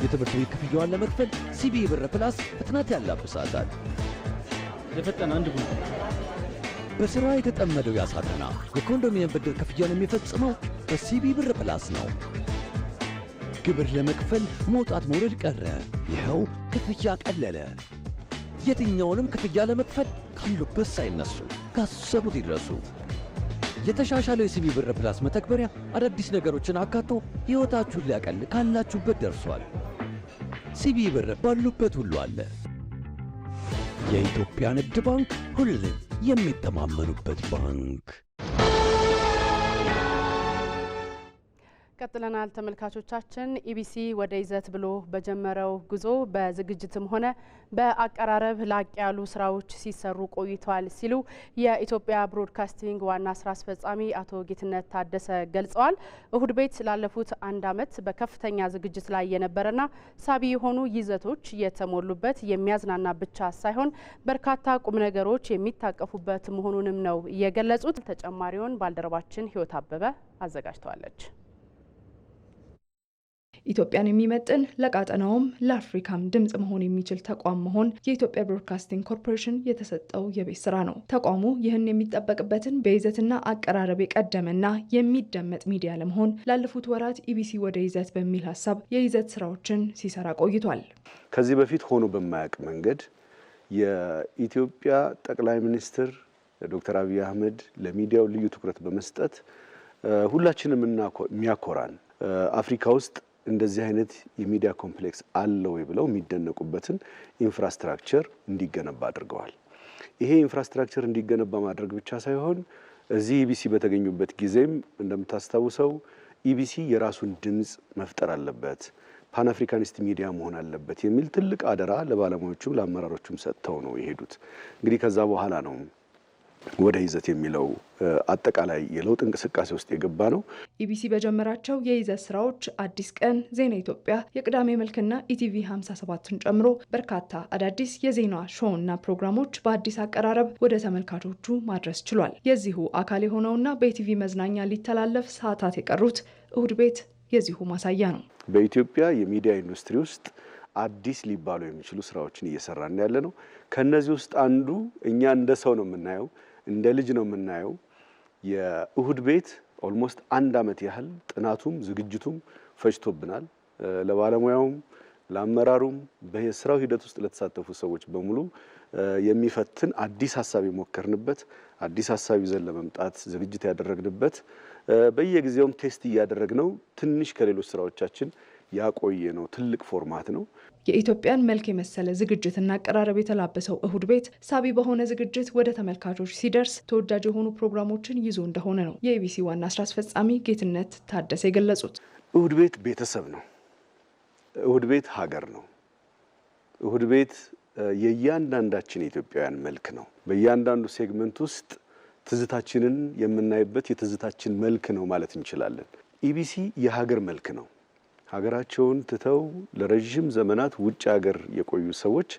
የትምህርት ቤት ክፍያዋን ለመክፈል ሲቢ ብር ፕላስ ፍጥነት ያላብሳታል። የፈጠነ አንድ ቡና። በሥራ የተጠመደው ያሳተና የኮንዶሚኒየም ብድር ክፍያን የሚፈጽመው በሲቢ ብር ፕላስ ነው። ግብር ለመክፈል መውጣት መውረድ ቀረ። ይኸው ክፍያ ቀለለ። የትኛውንም ክፍያ ለመክፈል ካሉበት ሳይነሱ ካሰቡት ይድረሱ። የተሻሻለው የሲቢ ብር ፕላስ መተግበሪያ አዳዲስ ነገሮችን አካቶ ሕይወታችሁን ሊያቀል ካላችሁበት ደርሷል። ሲቢ ብር ባሉበት ሁሉ አለ። የኢትዮጵያ ንግድ ባንክ ሁሌም የሚተማመኑበት ባንክ። ቀጥለናል ተመልካቾቻችን። ኢቢሲ ወደ ይዘት ብሎ በጀመረው ጉዞ በዝግጅትም ሆነ በአቀራረብ ላቅ ያሉ ስራዎች ሲሰሩ ቆይተዋል ሲሉ የኢትዮጵያ ብሮድካስቲንግ ዋና ስራ አስፈጻሚ አቶ ጌትነት ታደሰ ገልጸዋል። እሁድ ቤት ላለፉት 1 ዓመት በከፍተኛ ዝግጅት ላይ የነበረና ሳቢ የሆኑ ይዘቶች የተሞሉበት የሚያዝናና ብቻ ሳይሆን በርካታ ቁም ነገሮች የሚታቀፉበት መሆኑንም ነው የገለጹት። ተጨማሪውን ባልደረባችን ህይወት አበበ አዘጋጅተዋለች። ኢትዮጵያን የሚመጥን ለቀጠናውም ለአፍሪካም ድምጽ መሆን የሚችል ተቋም መሆን የኢትዮጵያ ብሮድካስቲንግ ኮርፖሬሽን የተሰጠው የቤት ስራ ነው። ተቋሙ ይህን የሚጠበቅበትን በይዘትና አቀራረብ የቀደመና የሚደመጥ ሚዲያ ለመሆን ላለፉት ወራት ኢቢሲ ወደ ይዘት በሚል ሀሳብ የይዘት ስራዎችን ሲሰራ ቆይቷል። ከዚህ በፊት ሆኖ በማያውቅ መንገድ የኢትዮጵያ ጠቅላይ ሚኒስትር ዶክተር አብይ አህመድ ለሚዲያው ልዩ ትኩረት በመስጠት ሁላችንም የሚያኮራን አፍሪካ ውስጥ እንደዚህ አይነት የሚዲያ ኮምፕሌክስ አለ ወይ ብለው የሚደነቁበትን ኢንፍራስትራክቸር እንዲገነባ አድርገዋል። ይሄ ኢንፍራስትራክቸር እንዲገነባ ማድረግ ብቻ ሳይሆን እዚህ ኢቢሲ በተገኙበት ጊዜም እንደምታስታውሰው ኢቢሲ የራሱን ድምጽ መፍጠር አለበት፣ ፓን አፍሪካኒስት ሚዲያ መሆን አለበት የሚል ትልቅ አደራ ለባለሙያዎቹም ለአመራሮቹም ሰጥተው ነው የሄዱት። እንግዲህ ከዛ በኋላ ነው ወደ ይዘት የሚለው አጠቃላይ የለውጥ እንቅስቃሴ ውስጥ የገባ ነው። ኢቢሲ በጀመራቸው የይዘት ስራዎች አዲስ ቀን፣ ዜና ኢትዮጵያ፣ የቅዳሜ መልክና ኢቲቪ 57ን ጨምሮ በርካታ አዳዲስ የዜና ሾውና ፕሮግራሞች በአዲስ አቀራረብ ወደ ተመልካቾቹ ማድረስ ችሏል። የዚሁ አካል የሆነውና በኢቲቪ መዝናኛ ሊተላለፍ ሰዓታት የቀሩት እሁድ ቤት የዚሁ ማሳያ ነው። በኢትዮጵያ የሚዲያ ኢንዱስትሪ ውስጥ አዲስ ሊባሉ የሚችሉ ስራዎችን እየሰራን ያለ ነው። ከነዚህ ውስጥ አንዱ እኛ እንደ ሰው ነው የምናየው፣ እንደ ልጅ ነው የምናየው። የእሁድ ቤት ኦልሞስት 1 ዓመት ያህል ጥናቱም ዝግጅቱም ፈጅቶብናል። ለባለሙያውም ለአመራሩም በስራው ሂደት ውስጥ ለተሳተፉ ሰዎች በሙሉ የሚፈትን አዲስ ሀሳብ የሞከርንበት አዲስ ሀሳብ ይዘን ለመምጣት ዝግጅት ያደረግንበት በየጊዜውም ቴስት እያደረግነው ትንሽ ከሌሎች ስራዎቻችን ያቆየ ነው። ትልቅ ፎርማት ነው። የኢትዮጵያን መልክ የመሰለ ዝግጅትና አቀራረብ የተላበሰው እሁድ ቤት ሳቢ በሆነ ዝግጅት ወደ ተመልካቾች ሲደርስ ተወዳጅ የሆኑ ፕሮግራሞችን ይዞ እንደሆነ ነው የኢቢሲ ዋና ስራ አስፈጻሚ ጌትነት ታደሰ የገለጹት። እሁድ ቤት ቤተሰብ ነው። እሁድ ቤት ሀገር ነው። እሁድ ቤት የእያንዳንዳችን የኢትዮጵያውያን መልክ ነው። በእያንዳንዱ ሴግመንት ውስጥ ትዝታችንን የምናይበት የትዝታችን መልክ ነው ማለት እንችላለን። ኢቢሲ የሀገር መልክ ነው። ሀገራቸውን ትተው ለረጅም ዘመናት ውጭ ሀገር የቆዩ ሰዎች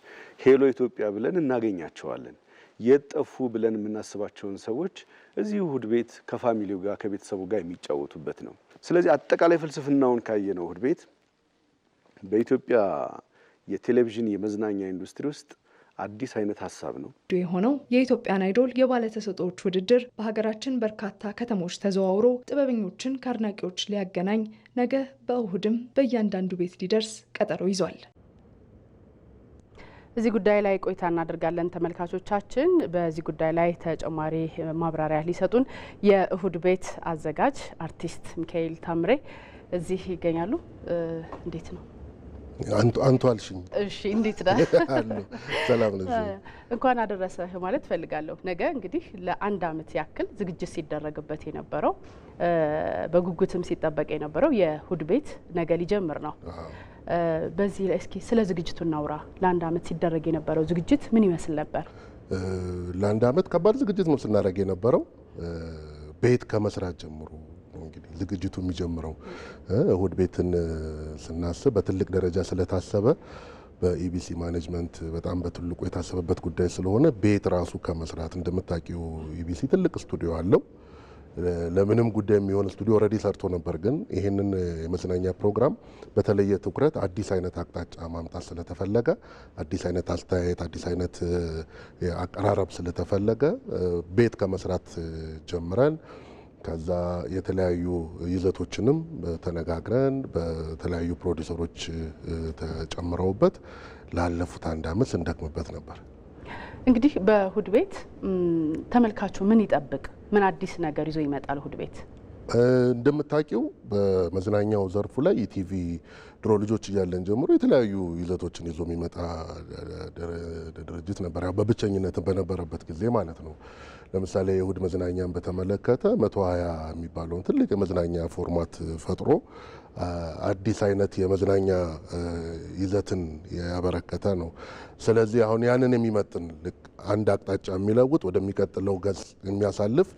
ሄሎ ኢትዮጵያ ብለን እናገኛቸዋለን። የጠፉ ብለን የምናስባቸውን ሰዎች እዚህ እሁድ ቤት ከፋሚሊው ጋር ከቤተሰቡ ጋር የሚጫወቱበት ነው። ስለዚህ አጠቃላይ ፍልስፍናውን ካየነው እሁድ ቤት በኢትዮጵያ የቴሌቪዥን የመዝናኛ ኢንዱስትሪ ውስጥ አዲስ አይነት ሀሳብ ነው የሆነው። የኢትዮጵያን አይዶል የባለተሰጥኦዎች ውድድር በሀገራችን በርካታ ከተሞች ተዘዋውሮ ጥበበኞችን ከአድናቂዎች ሊያገናኝ ነገ በእሁድም በእያንዳንዱ ቤት ሊደርስ ቀጠሮ ይዟል። እዚህ ጉዳይ ላይ ቆይታ እናደርጋለን ተመልካቾቻችን። በዚህ ጉዳይ ላይ ተጨማሪ ማብራሪያ ሊሰጡን የእሁድ ቤት አዘጋጅ አርቲስት ሚካኤል ታምሬ እዚህ ይገኛሉ። እንዴት ነው? አንቱ አልሽኝ። እሺ፣ እንዴት ነህ? ሰላም ነው። እንኳን አደረሰህ ማለት ፈልጋለሁ። ነገ እንግዲህ ለአንድ አመት ያክል ዝግጅት ሲደረግበት የነበረው በጉጉትም ሲጠበቅ የነበረው የእሁድ ቤት ነገ ሊጀምር ነው። በዚህ ላይ እስኪ ስለ ዝግጅቱ እናውራ። ለአንድ አመት ሲደረግ የነበረው ዝግጅት ምን ይመስል ነበር? ለአንድ አመት ከባድ ዝግጅት ነው ስናደርግ የነበረው። ቤት ከመስራት ጀምሮ እንግዲህ ዝግጅቱ የሚጀምረው እሁድ ቤትን ስናስብ በትልቅ ደረጃ ስለታሰበ በኢቢሲ ማኔጅመንት በጣም በትልቁ የታሰበበት ጉዳይ ስለሆነ ቤት ራሱ ከመስራት እንደምታውቂው ኢቢሲ ትልቅ ስቱዲዮ አለው። ለምንም ጉዳይ የሚሆን ስቱዲዮ ኦልሬዲ ሰርቶ ነበር። ግን ይህንን የመዝናኛ ፕሮግራም በተለየ ትኩረት አዲስ አይነት አቅጣጫ ማምጣት ስለተፈለገ አዲስ አይነት አስተያየት፣ አዲስ አይነት አቀራረብ ስለተፈለገ ቤት ከመስራት ጀምረን ከዛ የተለያዩ ይዘቶችንም ተነጋግረን በተለያዩ ፕሮዲውሰሮች ተጨምረውበት ላለፉት አንድ አመት ስንደክምበት ነበር። እንግዲህ በእሁድ ቤት ተመልካቹ ምን ይጠብቅ? ምን አዲስ ነገር ይዞ ይመጣል እሁድ ቤት? እንደምታውቂው በመዝናኛው ዘርፉ ላይ ኢቲቪ ድሮ ልጆች እያለን ጀምሮ የተለያዩ ይዘቶችን ይዞ የሚመጣ ድርጅት ነበር። ያው በብቸኝነት በነበረበት ጊዜ ማለት ነው። ለምሳሌ የእሁድ መዝናኛን በተመለከተ 120 የሚባለውን ትልቅ የመዝናኛ ፎርማት ፈጥሮ አዲስ አይነት የመዝናኛ ይዘትን ያበረከተ ነው። ስለዚህ አሁን ያንን የሚመጥን ልክ አንድ አቅጣጫ የሚለውጥ ወደሚቀጥለው ገጽ የሚያሳልፍ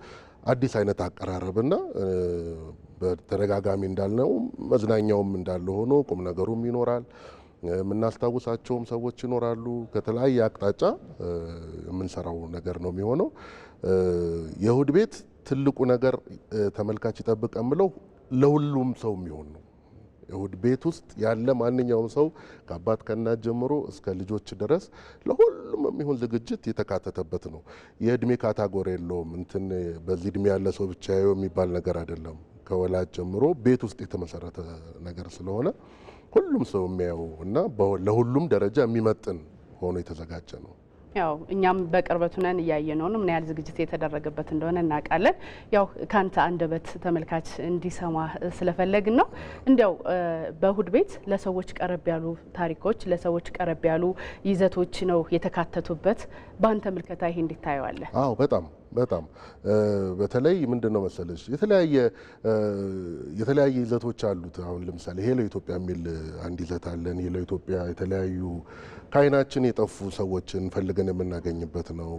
አዲስ አይነት አቀራረብና በተደጋጋሚ እንዳልነው መዝናኛውም እንዳለ ሆኖ ቁም ነገሩም ይኖራል። የምናስታውሳቸውም ሰዎች ይኖራሉ። ከተለያየ አቅጣጫ የምንሰራው ነገር ነው የሚሆነው። የእሁድ ቤት ትልቁ ነገር ተመልካች ይጠብቅ የምለው ለሁሉም ሰው የሚሆን ነው። እሁድ ቤት ውስጥ ያለ ማንኛውም ሰው ከአባት ከእናት ጀምሮ እስከ ልጆች ድረስ ለሁሉም የሚሆን ዝግጅት የተካተተበት ነው። የእድሜ ካታጎሪ የለውም። እንትን በዚህ እድሜ ያለ ሰው ብቻ ያየው የሚባል ነገር አይደለም። ከወላጅ ጀምሮ ቤት ውስጥ የተመሰረተ ነገር ስለሆነ ሁሉም ሰው የሚያየው እና ለሁሉም ደረጃ የሚመጥን ሆኖ የተዘጋጀ ነው። ያው እኛም በቅርበቱ ነን እያየነው ነው ምን ያህል ዝግጅት የተደረገበት እንደሆነ እናውቃለን። ያው ካንተ አንደበት ተመልካች እንዲሰማ ስለፈለግን ነው። እንዲያው በእሁድ ቤት ለሰዎች ቀረብ ያሉ ታሪኮች፣ ለሰዎች ቀረብ ያሉ ይዘቶች ነው የተካተቱበት። በአንተ ምልከታ ይሄ እንዴት ታየዋለህ? አዎ በጣም በተለይ ምንድነው መሰለሽ የተለያየ ይዘቶች አሉት። አሁን ለምሳሌ ሄሎ ኢትዮጵያ የሚል አንድ ይዘት አለን። ሄሎ ኢትዮጵያ የተለያዩ ከዓይናችን የጠፉ ሰዎችን ፈልገን የምናገኝበት ነው።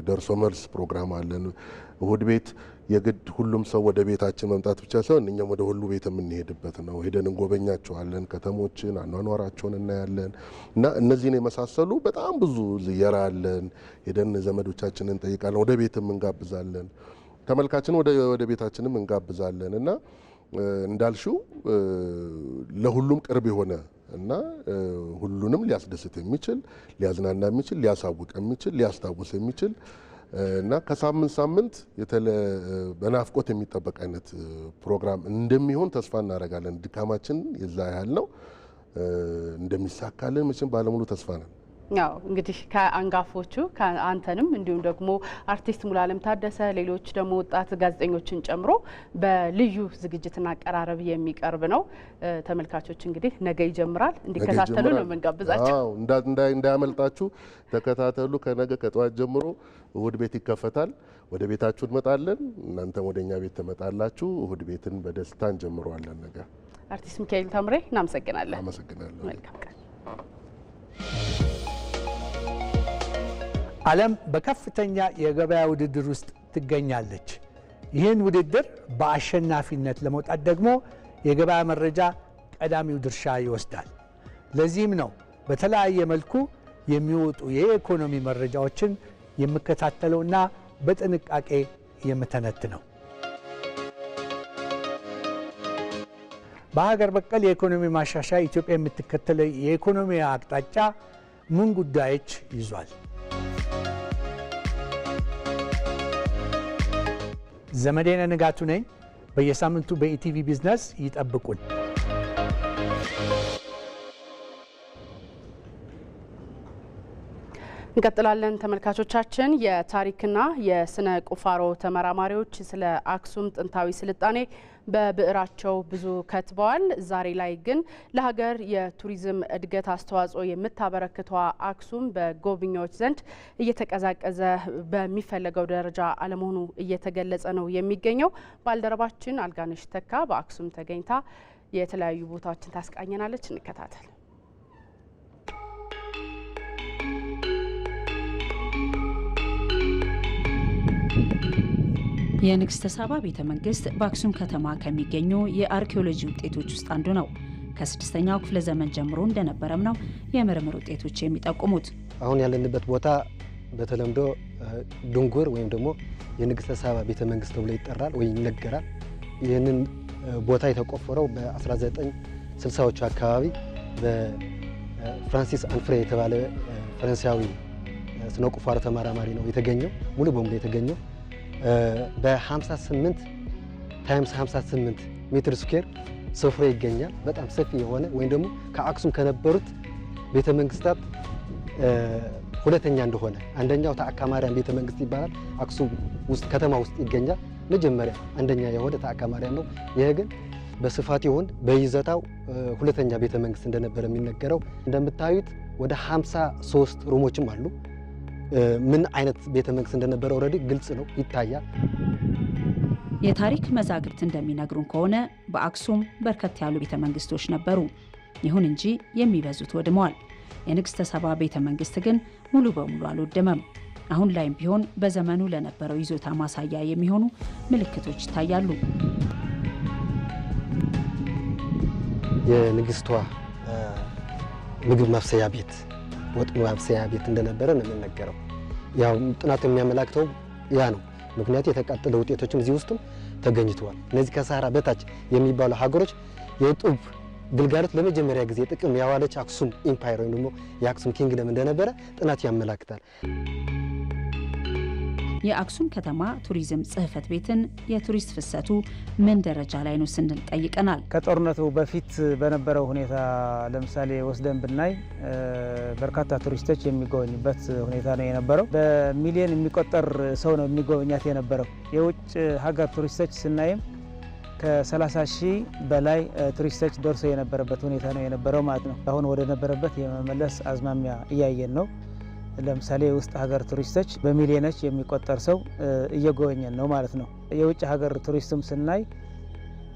ደርሶ መልስ ፕሮግራም አለን። እሁድ ቤት የግድ ሁሉም ሰው ወደ ቤታችን መምጣት ብቻ ሳይሆን እኛም ወደ ሁሉ ቤት የምንሄድበት ነው። ሄደን እንጎበኛቸዋለን። ከተሞችን፣ አኗኗራቸውን እናያለን እና እነዚህን የመሳሰሉ በጣም ብዙ ዝየራ አለን። ሄደን ዘመዶቻችንን እንጠይቃለን። ወደ ቤትም እንጋብዛለን። ተመልካችን ወደ ቤታችንም እንጋብዛለን እና እንዳልሽው ለሁሉም ቅርብ የሆነ እና ሁሉንም ሊያስደስት የሚችል ሊያዝናና የሚችል ሊያሳውቅ የሚችል ሊያስታውስ የሚችል እና ከሳምንት ሳምንት በናፍቆት የሚጠበቅ አይነት ፕሮግራም እንደሚሆን ተስፋ እናደርጋለን። ድካማችን የዛ ያህል ነው። እንደሚሳካልን መቼም ባለሙሉ ተስፋ ነን። ያው እንግዲህ ከአንጋፎቹ ከአንተንም እንዲሁም ደግሞ አርቲስት ሙሉዓለም ታደሰ ሌሎች ደግሞ ወጣት ጋዜጠኞችን ጨምሮ በልዩ ዝግጅትና አቀራረብ የሚቀርብ ነው። ተመልካቾች እንግዲህ ነገ ይጀምራል እንዲከታተሉ ነው የምንጋብዛቸው። አዎ እንዳያመልጣችሁ ተከታተሉ። ከነገ ከጠዋት ጀምሮ እሁድ ቤት ይከፈታል። ወደ ቤታችሁ እንመጣለን፣ እናንተም ወደኛ ቤት ትመጣላችሁ። እሁድ ቤትን በደስታ እንጀምረዋለን ነገ። አርቲስት ሚካኤል ታምሬ እናመሰግናለን። አመሰግናለሁ። መልካም ቀን። ዓለም በከፍተኛ የገበያ ውድድር ውስጥ ትገኛለች። ይህን ውድድር በአሸናፊነት ለመውጣት ደግሞ የገበያ መረጃ ቀዳሚው ድርሻ ይወስዳል። ለዚህም ነው በተለያየ መልኩ የሚወጡ የኢኮኖሚ መረጃዎችን የምከታተለውና በጥንቃቄ የምተነትነው። በሀገር በቀል የኢኮኖሚ ማሻሻያ ኢትዮጵያ የምትከተለው የኢኮኖሚ አቅጣጫ ምን ጉዳዮች ይዟል? ዘመዴነ ንጋቱ ነኝ። በየሳምንቱ በኢቲቪ ቢዝነስ ይጠብቁን። እንቀጥላለን ተመልካቾቻችን። የታሪክና የስነ ቁፋሮ ተመራማሪዎች ስለ አክሱም ጥንታዊ ስልጣኔ በብዕራቸው ብዙ ከትበዋል። ዛሬ ላይ ግን ለሀገር የቱሪዝም እድገት አስተዋጽኦ የምታበረክቷ አክሱም በጎብኚዎች ዘንድ እየተቀዛቀዘ በሚፈለገው ደረጃ አለመሆኑ እየተገለጸ ነው የሚገኘው። ባልደረባችን አልጋነሽ ተካ በአክሱም ተገኝታ የተለያዩ ቦታዎችን ታስቃኘናለች። እንከታተል። የንግስተ ሳባ ቤተ መንግስት በአክሱም ከተማ ከሚገኙ የአርኪኦሎጂ ውጤቶች ውስጥ አንዱ ነው። ከ6ኛው ክፍለ ዘመን ጀምሮ እንደነበረም ነው የምርምር ውጤቶች የሚጠቁሙት። አሁን ያለንበት ቦታ በተለምዶ ድንጉር ወይም ደግሞ የንግስተ ሳባ ቤተ መንግስት ተብሎ ይጠራል ወይ ይነገራል። ይህንን ቦታ የተቆፈረው በ1960ዎቹ አካባቢ በፍራንሲስ አንፍሬ የተባለ ፈረንሳዊ ስነ ቁፋሮ ተመራማሪ ነው የተገኘው። ሙሉ በሙሉ የተገኘው በ58 ታይምስ 58 ሜትር ስኩዌር ሰፍሮ ይገኛል። በጣም ሰፊ የሆነ ወይም ደግሞ ከአክሱም ከነበሩት ቤተ መንግስታት ሁለተኛ እንደሆነ፣ አንደኛው ተአካ ማርያም ቤተ መንግስት ይባላል። አክሱም ውስጥ ከተማ ውስጥ ይገኛል። መጀመሪያ አንደኛ የሆነ ተአካ ማርያም ነው። ይሄ ግን በስፋት ይሁን በይዘታው ሁለተኛ ቤተ መንግስት እንደነበረ የሚነገረው። እንደምታዩት ወደ 53 ሩሞችም አሉ። ምን አይነት ቤተ መንግስት እንደነበረ ኦልሬዲ ግልጽ ነው፣ ይታያል። የታሪክ መዛግብት እንደሚነግሩን ከሆነ በአክሱም በርከት ያሉ ቤተ መንግስቶች ነበሩ። ይሁን እንጂ የሚበዙት ወድመዋል። የንግስተ ሳባ ቤተ መንግስት ግን ሙሉ በሙሉ አልወደመም። አሁን ላይም ቢሆን በዘመኑ ለነበረው ይዞታ ማሳያ የሚሆኑ ምልክቶች ይታያሉ። የንግስቷ ምግብ ማብሰያ ቤት፣ ወጥ ማብሰያ ቤት እንደነበረ ነው የሚነገረው። ያው ጥናቱ የሚያመላክተው ያ ነው። ምክንያቱ የተቃጠለ ውጤቶችም እዚህ ውስጥም ተገኝተዋል። እነዚህ ከሳህራ በታች የሚባሉ ሀገሮች የጡብ ግልጋሎት ለመጀመሪያ ጊዜ ጥቅም ያዋለች አክሱም ኢምፓየር ወይም ደግሞ የአክሱም ኪንግደም እንደነበረ ጥናቱ ያመላክታል። የአክሱም ከተማ ቱሪዝም ጽሕፈት ቤትን የቱሪስት ፍሰቱ ምን ደረጃ ላይ ነው ስንል ጠይቀናል። ከጦርነቱ በፊት በነበረው ሁኔታ ለምሳሌ ወስደን ብናይ በርካታ ቱሪስቶች የሚጎበኙበት ሁኔታ ነው የነበረው። በሚሊዮን የሚቆጠር ሰው ነው የሚጎበኛት የነበረው። የውጭ ሀገር ቱሪስቶች ስናይም ከ30 ሺህ በላይ ቱሪስቶች ደርሶ የነበረበት ሁኔታ ነው የነበረው ማለት ነው። አሁን ወደ ነበረበት የመመለስ አዝማሚያ እያየን ነው። ለምሳሌ የውስጥ ሀገር ቱሪስቶች በሚሊዮኖች የሚቆጠር ሰው እየጎበኘን ነው ማለት ነው። የውጭ ሀገር ቱሪስትም ስናይ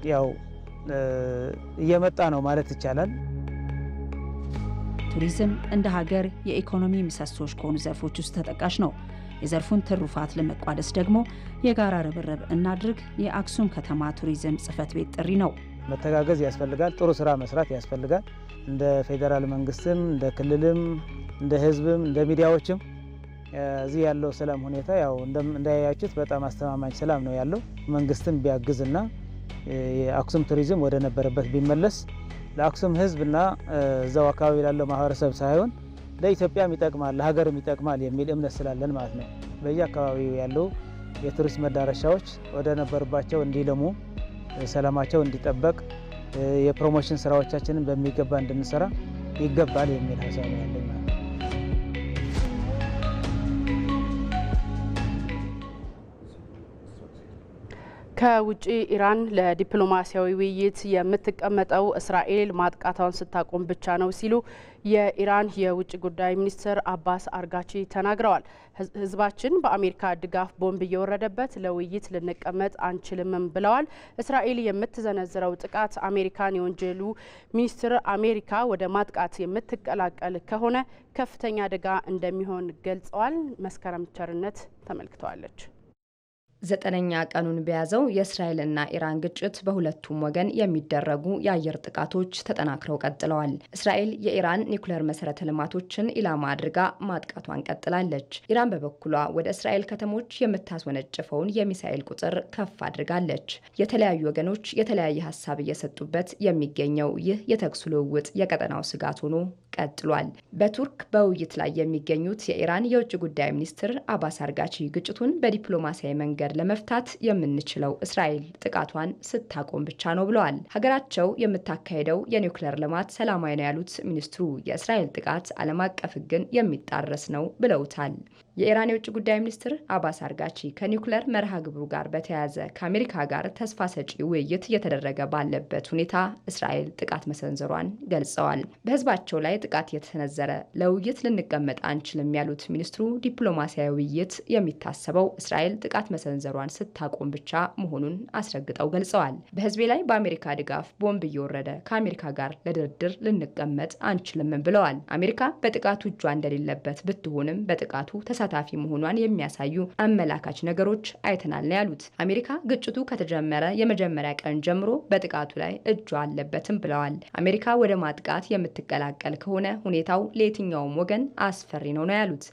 ያው እየመጣ ነው ማለት ይቻላል። ቱሪዝም እንደ ሀገር የኢኮኖሚ ምሰሶች ከሆኑ ዘርፎች ውስጥ ተጠቃሽ ነው። የዘርፉን ትሩፋት ለመቋደስ ደግሞ የጋራ ርብርብ እናድርግ የአክሱም ከተማ ቱሪዝም ጽሕፈት ቤት ጥሪ ነው። መተጋገዝ ያስፈልጋል። ጥሩ ስራ መስራት ያስፈልጋል። እንደ ፌዴራል መንግስትም እንደ ክልልም እንደ ህዝብም እንደ ሚዲያዎችም እዚህ ያለው ሰላም ሁኔታ ያው እንዳያያችሁት በጣም አስተማማኝ ሰላም ነው ያለው። መንግስትም ቢያግዝና የአክሱም ቱሪዝም ወደ ነበረበት ቢመለስ ለአክሱም ህዝብና እዛው አካባቢ ላለው ማህበረሰብ ሳይሆን ለኢትዮጵያም ይጠቅማል ለሀገርም ይጠቅማል የሚል እምነት ስላለን ማለት ነው። በየአካባቢው ያለው የቱሪስት መዳረሻዎች ወደ ነበሩባቸው እንዲለሙ፣ ሰላማቸው እንዲጠበቅ፣ የፕሮሞሽን ስራዎቻችንን በሚገባ እንድንሰራ ይገባል የሚል ሀሳብ ነው ያለኝ ማለት ነው። ከውጪ ኢራን ለዲፕሎማሲያዊ ውይይት የምትቀመጠው እስራኤል ማጥቃቷን ስታቆም ብቻ ነው ሲሉ የኢራን የውጭ ጉዳይ ሚኒስትር አባስ አርጋቺ ተናግረዋል። ህዝባችን በአሜሪካ ድጋፍ ቦምብ እየወረደበት ለውይይት ልንቀመጥ አንችልም ብለዋል። እስራኤል የምትዘነዝረው ጥቃት አሜሪካን የወንጀሉ ሚኒስትር አሜሪካ ወደ ማጥቃት የምትቀላቀል ከሆነ ከፍተኛ አደጋ እንደሚሆን ገልጸዋል። መስከረም ቸርነት ተመልክተዋለች። 9ኛ ቀኑን በያዘው የእስራኤልና ኢራን ግጭት በሁለቱም ወገን የሚደረጉ የአየር ጥቃቶች ተጠናክረው ቀጥለዋል። እስራኤል የኢራን ኒውክሌር መሰረተ ልማቶችን ኢላማ አድርጋ ማጥቃቷን ቀጥላለች። ኢራን በበኩሏ ወደ እስራኤል ከተሞች የምታስወነጭፈውን የሚሳኤል ቁጥር ከፍ አድርጋለች። የተለያዩ ወገኖች የተለያየ ሀሳብ እየሰጡበት የሚገኘው ይህ የተኩስ ልውውጥ የቀጠናው ስጋት ሆኖ ቀጥሏል። በቱርክ በውይይት ላይ የሚገኙት የኢራን የውጭ ጉዳይ ሚኒስትር አባስ አርጋቺ ግጭቱን በዲፕሎማሲያዊ መንገድ ለመፍታት የምንችለው እስራኤል ጥቃቷን ስታቆም ብቻ ነው ብለዋል። ሀገራቸው የምታካሄደው የኒውክሌር ልማት ሰላማዊ ነው ያሉት ሚኒስትሩ የእስራኤል ጥቃት ዓለም አቀፍ ሕግን የሚጣረስ ነው ብለውታል። የኢራን የውጭ ጉዳይ ሚኒስትር አባስ አርጋቺ ከኒውክሌር መርሃ ግብሩ ጋር በተያያዘ ከአሜሪካ ጋር ተስፋ ሰጪ ውይይት እየተደረገ ባለበት ሁኔታ እስራኤል ጥቃት መሰንዘሯን ገልጸዋል። በህዝባቸው ላይ ጥቃት የተሰነዘረ ለውይይት ልንቀመጥ አንችልም ያሉት ሚኒስትሩ ዲፕሎማሲያዊ ውይይት የሚታሰበው እስራኤል ጥቃት መሰንዘሯን ስታቆም ብቻ መሆኑን አስረግጠው ገልጸዋል። በህዝቤ ላይ በአሜሪካ ድጋፍ ቦምብ እየወረደ ከአሜሪካ ጋር ለድርድር ልንቀመጥ አንችልም ብለዋል። አሜሪካ በጥቃቱ እጇ እንደሌለበት ብትሆንም በጥቃቱ ተሳታፊ መሆኗን የሚያሳዩ አመላካች ነገሮች አይተናል ነው ያሉት። አሜሪካ ግጭቱ ከተጀመረ የመጀመሪያ ቀን ጀምሮ በጥቃቱ ላይ እጇ አለበትም ብለዋል። አሜሪካ ወደ ማጥቃት የምትቀላቀል ከሆነ ሁኔታው ለየትኛውም ወገን አስፈሪ ነው ያሉት።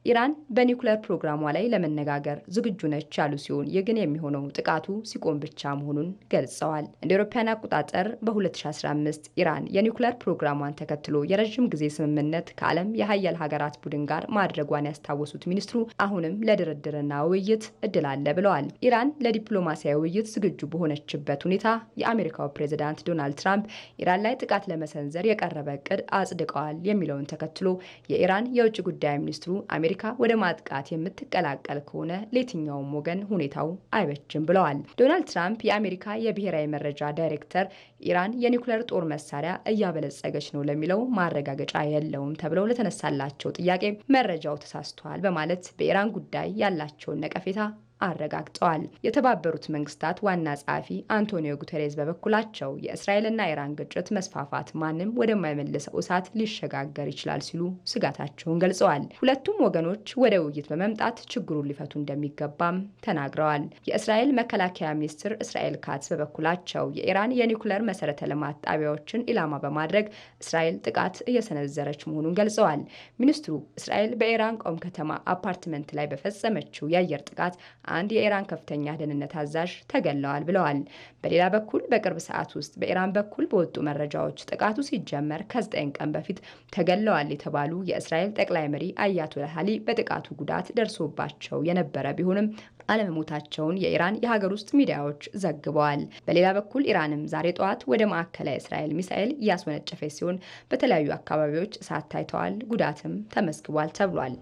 ኢራን በኒውክሌር ፕሮግራሟ ላይ ለመነጋገር ዝግጁ ነች ያሉ ሲሆን ይህ ግን የሚሆነው ጥቃቱ ሲቆም ብቻ መሆኑን ገልጸዋል። እንደ አውሮፓውያን አቆጣጠር በ2015 ኢራን የኒውክሌር ፕሮግራሟን ተከትሎ የረዥም ጊዜ ስምምነት ከዓለም የሀያል ሀገራት ቡድን ጋር ማድረጓን ያስታወሱት ሚኒስትሩ አሁንም ለድርድርና ውይይት እድል አለ ብለዋል። ኢራን ለዲፕሎማሲያዊ ውይይት ዝግጁ በሆነችበት ሁኔታ የአሜሪካው ፕሬዝዳንት ዶናልድ ትራምፕ ኢራን ላይ ጥቃት ለመሰንዘር የቀረበ እቅድ አጽድቀዋል የሚለውን ተከትሎ የኢራን የውጭ ጉዳይ ሚኒስትሩ አሜሪካ ወደ ማጥቃት የምትቀላቀል ከሆነ ለየትኛውም ወገን ሁኔታው አይበጅም ብለዋል። ዶናልድ ትራምፕ የአሜሪካ የብሔራዊ መረጃ ዳይሬክተር ኢራን የኒውክሌር ጦር መሳሪያ እያበለጸገች ነው ለሚለው ማረጋገጫ የለውም ተብለው ለተነሳላቸው ጥያቄ መረጃው ተሳስቷል በማለት በኢራን ጉዳይ ያላቸውን ነቀፌታ አረጋግጠዋል። የተባበሩት መንግስታት ዋና ጸሐፊ አንቶኒዮ ጉተሬዝ በበኩላቸው የእስራኤልና ኢራን ግጭት መስፋፋት ማንም ወደማይመልሰው እሳት ሊሸጋገር ይችላል ሲሉ ስጋታቸውን ገልጸዋል። ሁለቱም ወገኖች ወደ ውይይት በመምጣት ችግሩን ሊፈቱ እንደሚገባም ተናግረዋል። የእስራኤል መከላከያ ሚኒስትር እስራኤል ካትስ በበኩላቸው የኢራን የኒውክሌር መሰረተ ልማት ጣቢያዎችን ኢላማ በማድረግ እስራኤል ጥቃት እየሰነዘረች መሆኑን ገልጸዋል። ሚኒስትሩ እስራኤል በኢራን ቆም ከተማ አፓርትመንት ላይ በፈጸመችው የአየር ጥቃት አንድ የኢራን ከፍተኛ ደህንነት አዛዥ ተገለዋል ብለዋል። በሌላ በኩል በቅርብ ሰዓት ውስጥ በኢራን በኩል በወጡ መረጃዎች ጥቃቱ ሲጀመር ከ9 ቀን በፊት ተገለዋል የተባሉ የእስራኤል ጠቅላይ መሪ አያቶላህ አሊ በጥቃቱ ጉዳት ደርሶባቸው የነበረ ቢሆንም አለመሞታቸውን የኢራን የሀገር ውስጥ ሚዲያዎች ዘግበዋል። በሌላ በኩል ኢራንም ዛሬ ጠዋት ወደ ማዕከላዊ እስራኤል ሚሳኤል እያስወነጨፈች ሲሆን በተለያዩ አካባቢዎች እሳት ታይተዋል፣ ጉዳትም ተመዝግቧል ተብሏል።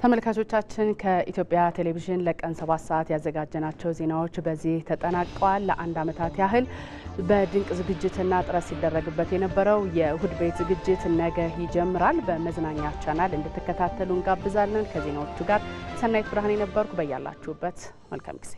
ተመልካቾቻችን ከኢትዮጵያ ቴሌቪዥን ለቀን 7 ሰዓት ያዘጋጀናቸው ዜናዎች በዚህ ተጠናቀዋል። ለ1 ዓመታት ያህል በድንቅ ዝግጅትና ጥረት ሲደረግበት የነበረው የእሁድ ቤት ዝግጅት ነገ ይጀምራል። በመዝናኛ ቻናል እንድትከታተሉ እንጋብዛለን። ከዜናዎቹ ጋር ሰናይት ብርሃን የነበርኩ። በያላችሁበት መልካም ጊዜ